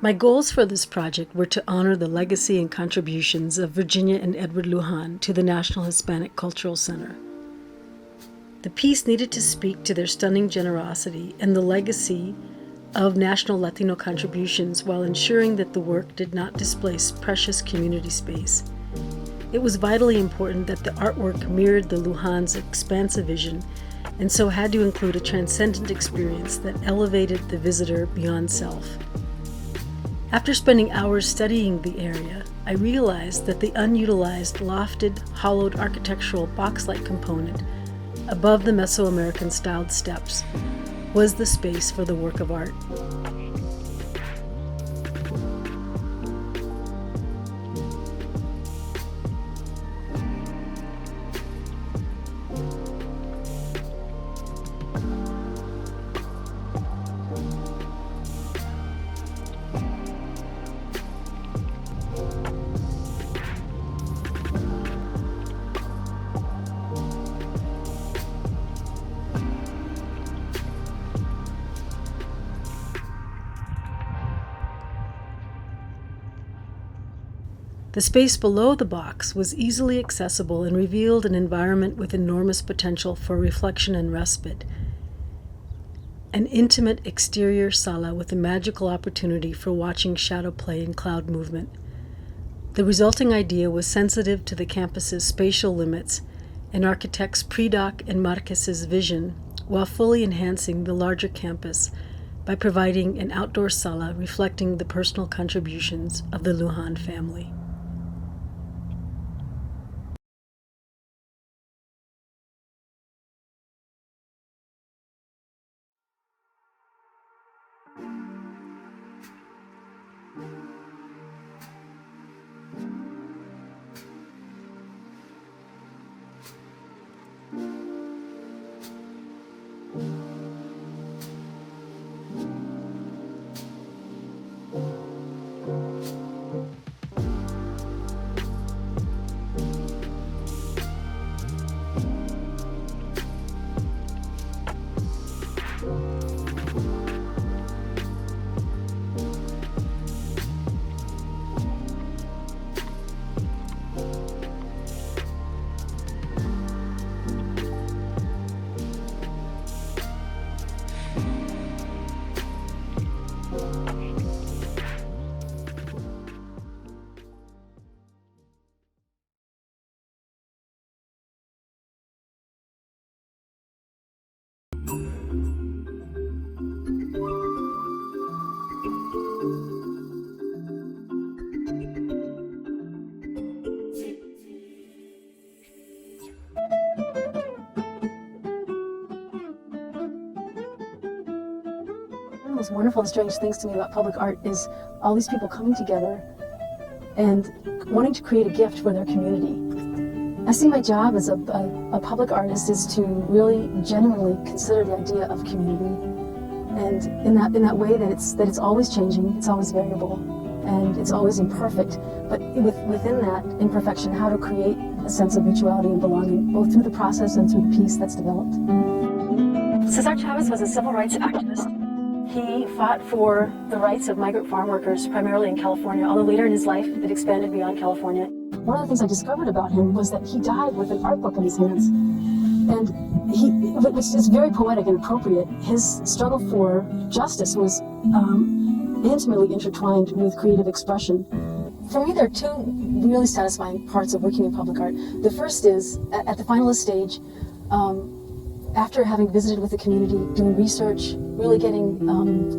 My goals for this project were to honor the legacy and contributions of Virginia and Edward Lujan to the National Hispanic Cultural Center. The piece needed to speak to their stunning generosity and the legacy of national Latino contributions while ensuring that the work did not displace precious community space. It was vitally important that the artwork mirrored the Lujan's expansive vision and so had to include a transcendent experience that elevated the visitor beyond self. After spending hours studying the area, I realized that the unutilized, lofted, hollowed architectural box-like component above the Mesoamerican styled steps was the space for the work of art. The space below the box was easily accessible and revealed an environment with enormous potential for reflection and respite. An intimate exterior sala with a magical opportunity for watching shadow play and cloud movement. The resulting idea was sensitive to the campus's spatial limits and architects Predock and Marquez's vision, while fully enhancing the larger campus by providing an outdoor sala reflecting the personal contributions of the Lujan family. One of the most wonderful and strange things to me about public art is all these people coming together and wanting to create a gift for their community. I see my job as a public artist is to really genuinely consider the idea of community, and in that way that it's always changing, it's always variable, and it's always imperfect. But within that imperfection, how to create a sense of mutuality and belonging, both through the process and through the piece that's developed. César Chávez was a civil rights activist. He fought for the rights of migrant farm workers, primarily in California, although later in his life it expanded beyond California. One of the things I discovered about him was that he died with an art book in his hands. And which is very poetic and appropriate, his struggle for justice was intimately intertwined with creative expression. For me, there are two really satisfying parts of working in public art. The first is, at the finalist stage, after having visited with the community, doing research, really getting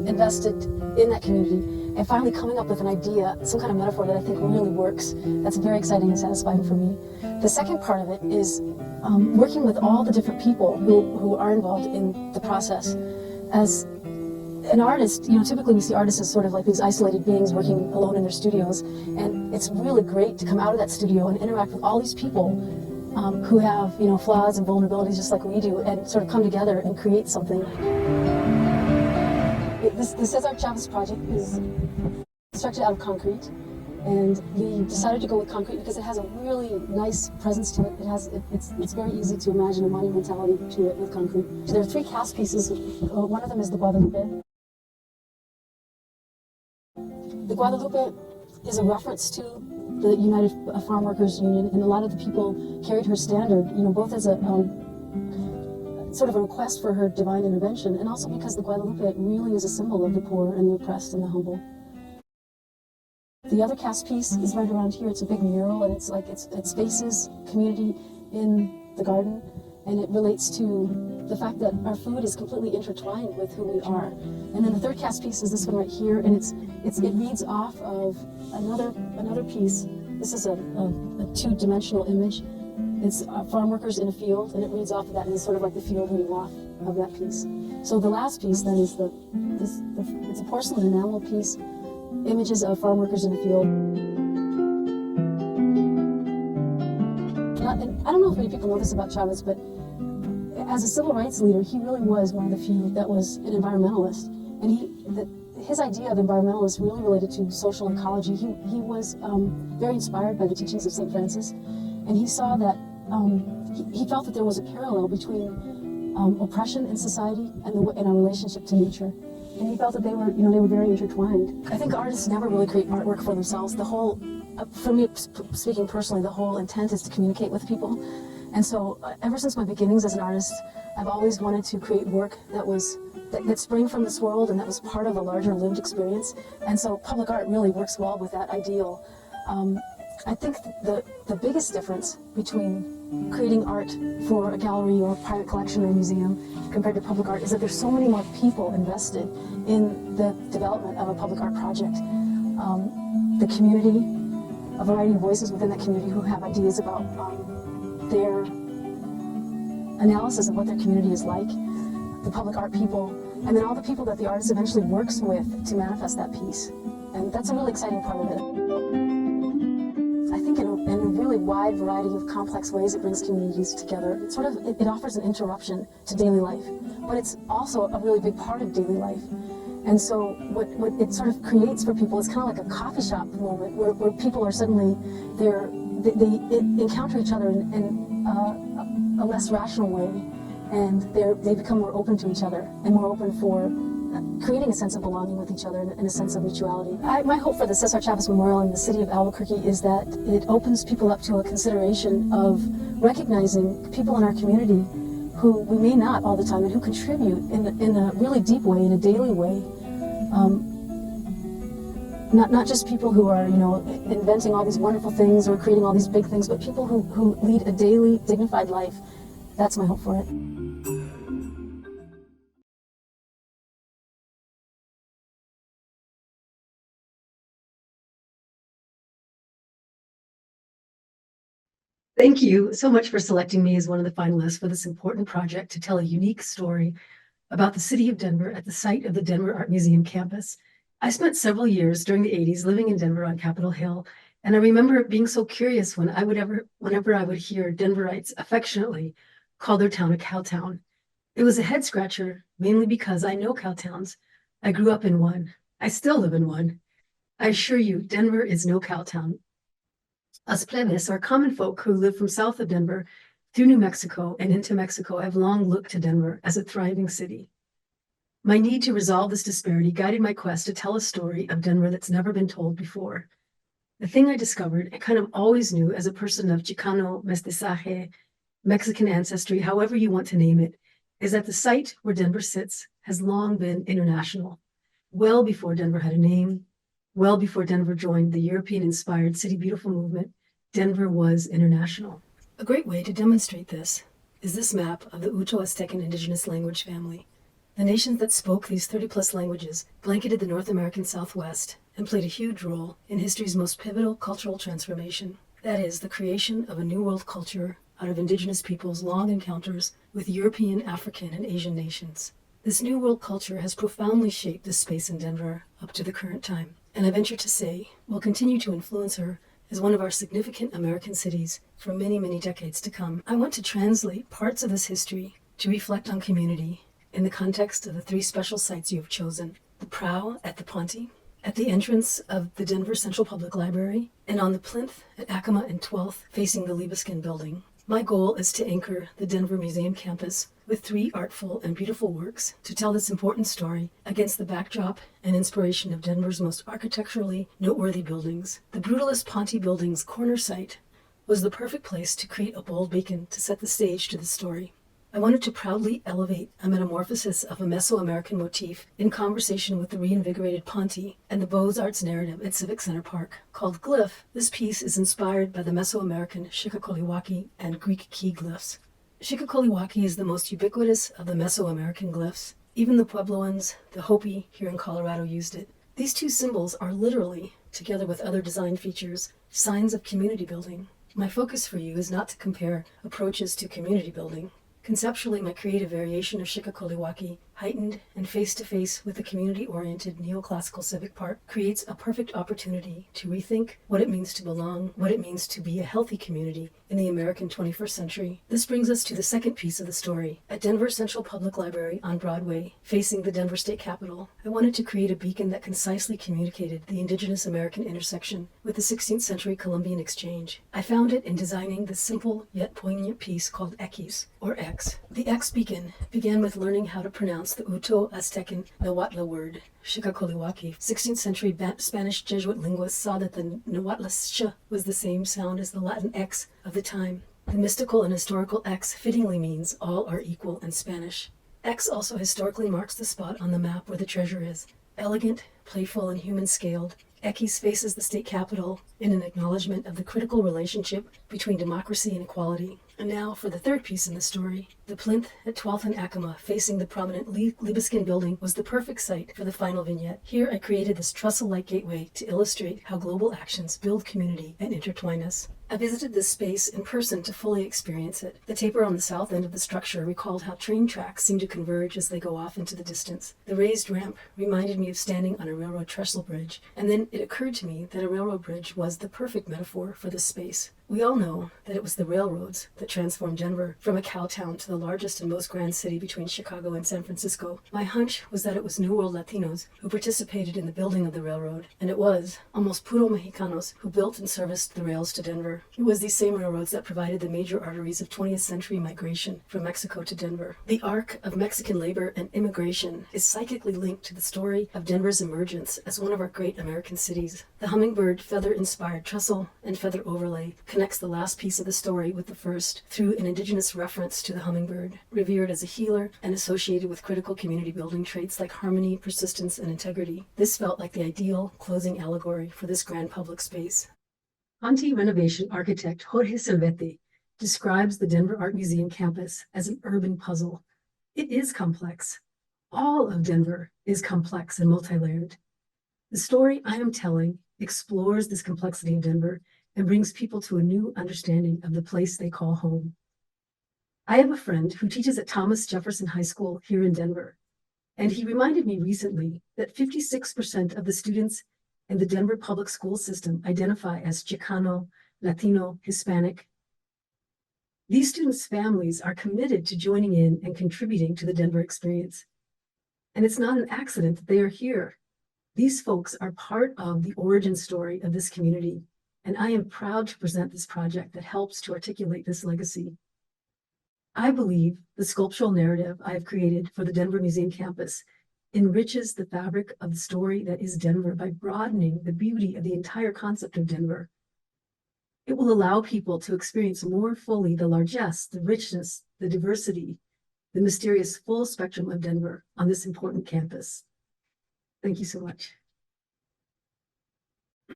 invested in that community, and finally coming up with an idea, some kind of metaphor that I think really works. That's very exciting and satisfying for me. The second part of it is working with all the different people who are involved in the process. As an artist, typically we see artists as sort of like these isolated beings working alone in their studios, and it's really great to come out of that studio and interact with all these people who have, flaws and vulnerabilities just like we do, and sort of come together and create something. The César Chávez project is constructed out of concrete, and we decided to go with concrete because it has a really nice presence to it. It's very easy to imagine a monumentality to it with concrete. There are 3 cast pieces. One of them is the Guadalupe. The Guadalupe is a reference to the United Farm Workers Union, and a lot of the people carried her standard, both as a sort of a request for her divine intervention, and also because the Guadalupe really is a symbol of the poor and the oppressed and the humble. The other cast piece is right around here. It's a big mural, and it's like it spaces community in the garden, and it relates to the fact that our food is completely intertwined with who we are. And then the third cast piece is this one right here, and it reads off of another piece. This is a two-dimensional image. It's farm workers in a field, and it reads off of that, and it's sort of like the field reading off of that piece. So the last piece then is it's a porcelain enamel piece, images of farm workers in a field. And I don't know if many people know this about Chavez, but as a civil rights leader, he really was one of the few that was an environmentalist. And his idea of environmentalists really related to social ecology. He was very inspired by the teachings of St. Francis, and he saw that he felt that there was a parallel between oppression in society and our relationship to nature. And he felt that they were very intertwined. I think artists never really create artwork for themselves. For me, speaking personally, the whole intent is to communicate with people. And so ever since my beginnings as an artist, I've always wanted to create work that sprang from this world and that was part of a larger lived experience. And so public art really works well with that ideal. I think the biggest difference between creating art for a gallery or a private collection or a museum compared to public art is that there's so many more people invested in the development of a public art project. The community, a variety of voices within that community who have ideas about their analysis of what their community is like, the public art people, and then all the people that the artist eventually works with to manifest that piece. And that's a really exciting part of it. I think in a really wide variety of complex ways it brings communities together. It offers an interruption to daily life, but it's also a really big part of daily life. And so what it sort of creates for people is kind of like a coffee shop moment where people are suddenly, they encounter each other in a less rational way, and they become more open to each other and more open for creating a sense of belonging with each other and a sense of mutuality. My hope for the César Chávez Memorial in the city of Albuquerque is that it opens people up to a consideration of recognizing people in our community who we may not all the time and who contribute in a really deep way, in a daily way. Not just people who are, inventing all these wonderful things or creating all these big things, but people who lead a daily, dignified life. That's my hope for it. Thank you so much for selecting me as one of the finalists for this important project to tell a unique story about the city of Denver at the site of the Denver Art Museum campus. I spent several years during the 80s living in Denver on Capitol Hill, and I remember being so curious whenever I would hear Denverites affectionately call their town a cowtown. It was a head scratcher, mainly because I know cowtowns. I grew up in one. I still live in one. I assure you, Denver is no cowtown. Us plebes are common folk who live from south of Denver through New Mexico and into Mexico have long looked to Denver as a thriving city. My need to resolve this disparity guided my quest to tell a story of Denver that's never been told before. The thing I discovered and kind of always knew as a person of Chicano, Mestizaje, Mexican ancestry, however you want to name it, is that the site where Denver sits has long been international. Well before Denver had a name, well before Denver joined the European-inspired City Beautiful movement, Denver was international. A great way to demonstrate this is this map of the Uto-Aztecan indigenous language family. The nations that spoke these 30-plus languages blanketed the North American Southwest and played a huge role in history's most pivotal cultural transformation. That is, the creation of a New World culture out of indigenous peoples' long encounters with European, African, and Asian nations. This New World culture has profoundly shaped this space in Denver up to the current time, and I venture to say will continue to influence her as one of our significant American cities for many, many decades to come. I want to translate parts of this history to reflect on community in the context of the three special sites you have chosen: the prow at the Ponte, at the entrance of the Denver Central Public Library, and on the plinth at Acoma and 12th facing the Libeskind building. My goal is to anchor the Denver Museum campus with 3 artful and beautiful works to tell this important story against the backdrop and inspiration of Denver's most architecturally noteworthy buildings. The brutalist Ponte building's corner site was the perfect place to create a bold beacon to set the stage to the story. I wanted to proudly elevate a metamorphosis of a Mesoamerican motif in conversation with the reinvigorated Ponte and the Beaux-Arts narrative at Civic Center Park. Called Glyph, this piece is inspired by the Mesoamerican Xicocolehuaque and Greek key glyphs. Xicocolehuaque is the most ubiquitous of the Mesoamerican glyphs. Even the Puebloans, the Hopi here in Colorado, used it. These 2 symbols are literally, together with other design features, signs of community building. My focus for you is not to compare approaches to community building. Conceptually, my creative variation of Xicocolehuaque, heightened and face-to-face with the community-oriented neoclassical civic park, creates a perfect opportunity to rethink what it means to belong, what it means to be a healthy community in the American 21st century. This brings us to the second piece of the story. At Denver Central Public Library on Broadway, facing the Denver State Capitol, I wanted to create a beacon that concisely communicated the Indigenous American intersection with the 16th century Columbian exchange. I found it in designing this simple yet poignant piece called X, or X. The X beacon began with learning how to pronounce the Uto-Aztecan Nahuatl word, Xicocolehuaque. 16th century Spanish Jesuit linguists saw that the Nahuatl sh was the same sound as the Latin X of the time. The mystical and historical X fittingly means all are equal in Spanish. X also historically marks the spot on the map where the treasure is. Elegant, playful, and human-scaled, Ekis faces the state capitol in an acknowledgement of the critical relationship between democracy and equality. And now for the third piece in the story. The plinth at 12th and Acoma, facing the prominent Libiskin building, was the perfect site for the final vignette. Here I created this trestle-like gateway to illustrate how global actions build community and intertwine us. I visited this space in person to fully experience it. The taper on the south end of the structure recalled how train tracks seem to converge as they go off into the distance. The raised ramp reminded me of standing on a railroad trestle bridge, and then it occurred to me that a railroad bridge was the perfect metaphor for this space. We all know that it was the railroads that transformed Denver from a cow town to the largest and most grand city between Chicago and San Francisco. My hunch was that it was New World Latinos who participated in the building of the railroad, and it was almost puro Mexicanos who built and serviced the rails to Denver. It was these same railroads that provided the major arteries of 20th century migration from Mexico to Denver. The arc of Mexican labor and immigration is psychically linked to the story of Denver's emergence as one of our great American cities. The hummingbird feather-inspired trestle and feather overlay connects the last piece of the story with the first through an indigenous reference to the hummingbird, revered as a healer and associated with critical community building traits like harmony, persistence, and integrity. This felt like the ideal closing allegory for this grand public space. Ponte renovation architect Jorge Cervetti describes the Denver Art Museum campus as an urban puzzle. It is complex. All of Denver is complex and multi-layered. The story I am telling explores this complexity of Denver and brings people to a new understanding of the place they call home. I have a friend who teaches at Thomas Jefferson High School here in Denver, and he reminded me recently that 56% of the students in the Denver public school system identify as Chicano, Latino, Hispanic. These students' families are committed to joining in and contributing to the Denver experience. And it's not an accident that they are here. These folks are part of the origin story of this community, and I am proud to present this project that helps to articulate this legacy. I believe the sculptural narrative I have created for the Denver Museum campus enriches the fabric of the story that is Denver by broadening the beauty of the entire concept of Denver. It will allow people to experience more fully the largesse, the richness, the diversity, the mysterious full spectrum of Denver on this important campus. Thank you so much.